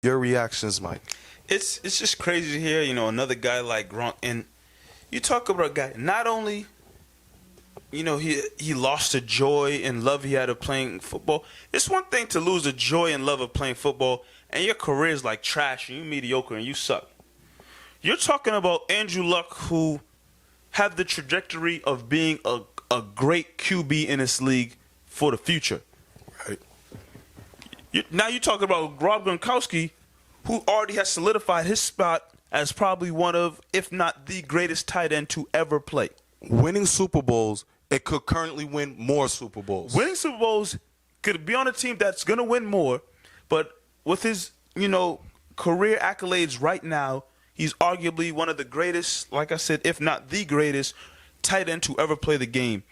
Your reactions, Mike. It's just crazy to hear, another guy like Gronk. And you talk about a guy, not only, he lost the joy and love he had of playing football. It's one thing to lose the joy and love of playing football, and your career is like trash, and you're mediocre, and you suck. You're talking about Andrew Luck, who have the trajectory of being a great QB in this league for the future. Right. Now you talk about Rob Gronkowski, who already has solidified his spot as probably one of, if not the greatest tight end to ever play. Winning Super Bowls, it could currently win more Super Bowls. Winning Super Bowls could be on a team that's going to win more, but with his, career accolades right now, he's arguably one of the greatest, like I said, if not the greatest tight end to ever play the game.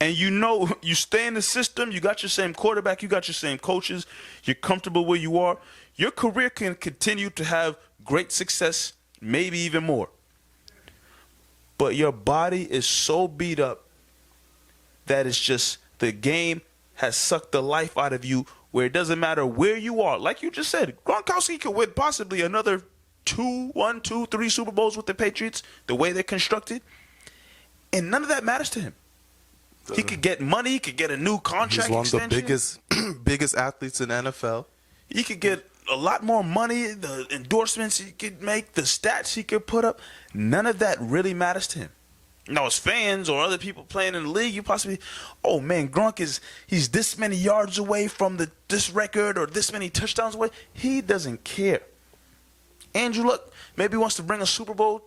And you stay in the system, you got your same quarterback, you got your same coaches, you're comfortable where you are. Your career can continue to have great success, maybe even more. But your body is so beat up that it's just the game has sucked the life out of you, where it doesn't matter where you are. Like you just said, Gronkowski could win possibly another 3 Super Bowls with the Patriots, the way they're constructed. And none of that matters to him. He could get money, he could get a new contract He's one extension. of the biggest athletes in the NFL. He could get a lot more money, the endorsements he could make, the stats he could put up. None of that really matters to him. Now, as fans or other people playing in the league, you possibly, oh man, Gronk he's this many yards away from this record or this many touchdowns away. He doesn't care. Andrew Luck maybe wants to bring a Super Bowl.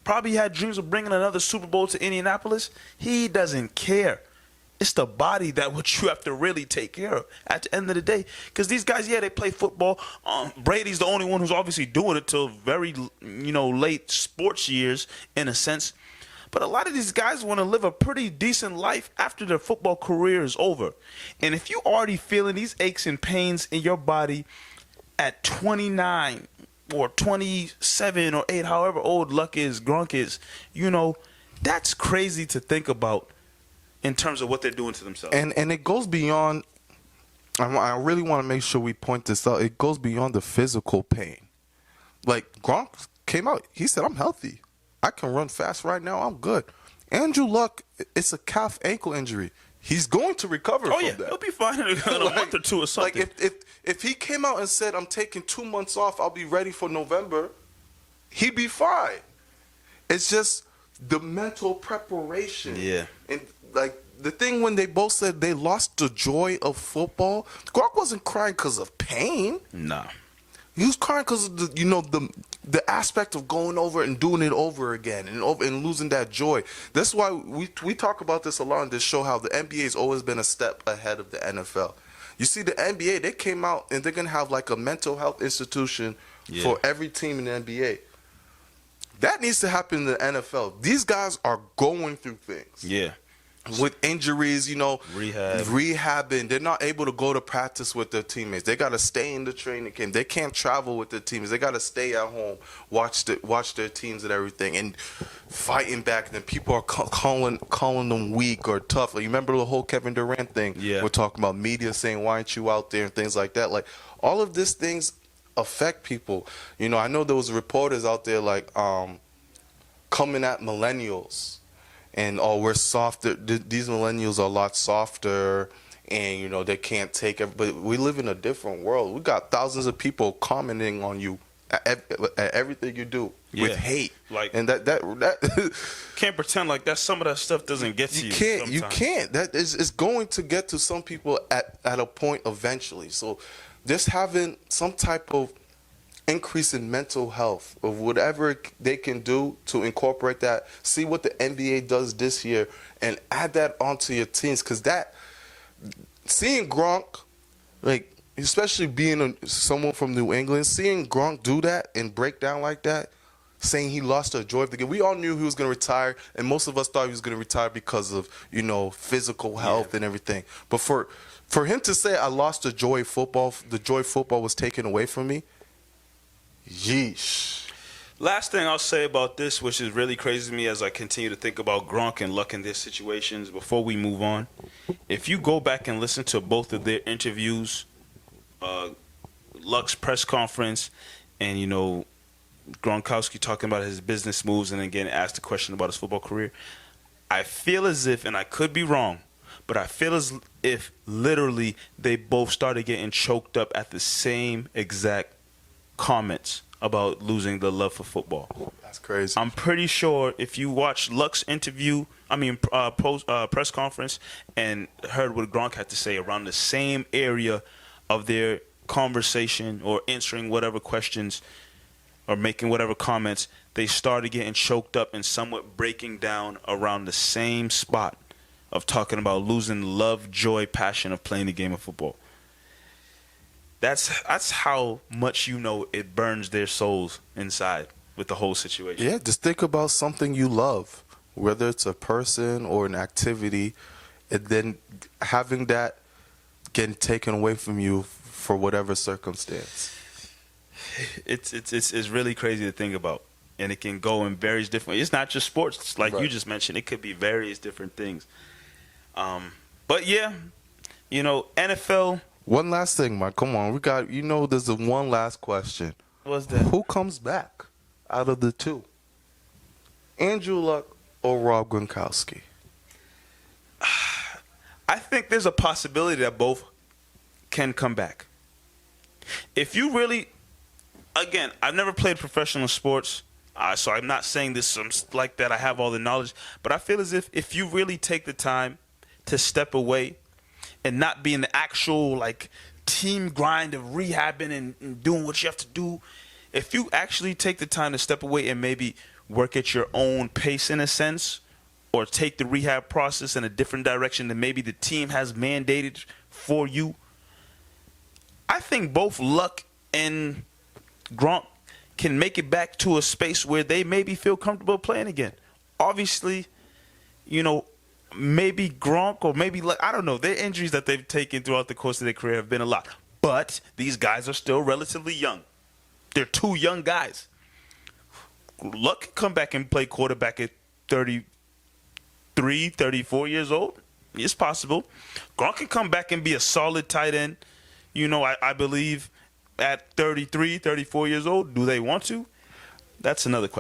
Probably had dreams of bringing another Super Bowl to Indianapolis. He doesn't care. It's the body that what you have to really take care of at the end of the day. Because these guys, they play football. Brady's the only one who's obviously doing it till very, late sports years in a sense. But a lot of these guys want to live a pretty decent life after their football career is over. And if you're already feeling these aches and pains in your body at 29 or 27 or 8, however old Luck is, Gronk is, that's crazy to think about in terms of what they're doing to themselves. And it goes beyond, I really want to make sure we point this out, it goes beyond the physical pain. Like, Gronk came out, he said, I'm healthy. I can run fast right now, I'm good. Andrew Luck, it's a calf ankle injury. He's going to recover from that. He'll be fine in a month or two or something. Like, if he came out and said, I'm taking 2 months off, I'll be ready for November, he'd be fine. It's just the mental preparation. Yeah. And, like, the thing when they both said they lost the joy of football, Gronk wasn't crying because of pain. Nah. He was crying because of the aspect of going over and doing it over again and losing that joy. That's why we talk about this a lot on this show, how the NBA has always been a step ahead of the NFL. You see, the NBA, they came out and they're going to have like a mental health institution for every team in the NBA. That needs to happen in the NFL. These guys are going through things. Yeah. With injuries, rehabbing. They're not able to go to practice with their teammates. They got to stay in the training camp. They can't travel with their teams. They got to stay at home, watch their teams and everything, and fighting back. And then people are calling them weak or tough. Like, you remember the whole Kevin Durant thing? Yeah. We're talking about media saying, why aren't you out there, and things like that. Like, all of these things affect people. I know there was reporters out there like coming at millennials. And we're softer. These millennials are a lot softer, and they can't take it. But we live in a different world. We got thousands of people commenting on you at everything you do with hate. Like, and that can't pretend like that. Some of that stuff doesn't get to you. You can't. That is going to get to some people at a point eventually. So, just having some type of increase in mental health of whatever they can do to incorporate that, see what the NBA does this year, and add that onto your teams. Because seeing Gronk, like, especially being someone from New England, seeing Gronk do that and break down like that, saying he lost the joy of the game. We all knew he was going to retire, and most of us thought he was going to retire because of, physical health and everything. But for him to say, I lost the joy of football was taken away from me, yeesh. Last thing I'll say about this, which is really crazy to me as I continue to think about Gronk and Luck in their situations before we move on. If you go back and listen to both of their interviews, Luck's press conference, and Gronkowski talking about his business moves, and again asked a question about his football career. I feel as if, and I could be wrong, but I feel as if literally they both started getting choked up at the same exact comments about losing the love for football. That's crazy. I'm pretty sure if you watch Luck's press conference and heard what Gronk had to say around the same area of their conversation or answering whatever questions or making whatever comments, they started getting choked up and somewhat breaking down around the same spot of talking about losing love, joy, passion of playing the game of football. That's how much it burns their souls inside with the whole situation. Yeah, just think about something you love, whether it's a person or an activity, and then having that getting taken away from you for whatever circumstance. It's really crazy to think about, and it can go in various different ways. It's not just sports, it's like Right. you just mentioned. It could be various different things. But yeah, NFL. One last thing, Mike. Come on, there's one last question. What's that? Who comes back out of the two? Andrew Luck or Rob Gronkowski? I think there's a possibility that both can come back. If you really, again, I've never played professional sports, so I'm not saying this like that I have all the knowledge, but I feel as if you really take the time to step away and not be in the actual team grind of rehabbing and doing what you have to do, if you actually take the time to step away and maybe work at your own pace in a sense, or take the rehab process in a different direction than maybe the team has mandated for you, I think both Luck and Gronk can make it back to a space where they maybe feel comfortable playing again. Obviously, maybe Gronk or maybe Luck, I don't know. Their injuries that they've taken throughout the course of their career have been a lot. But these guys are still relatively young. They're two young guys. Luck can come back and play quarterback at 33, 34 years old. It's possible. Gronk can come back and be a solid tight end, I believe, at 33, 34 years old. Do they want to? That's another question.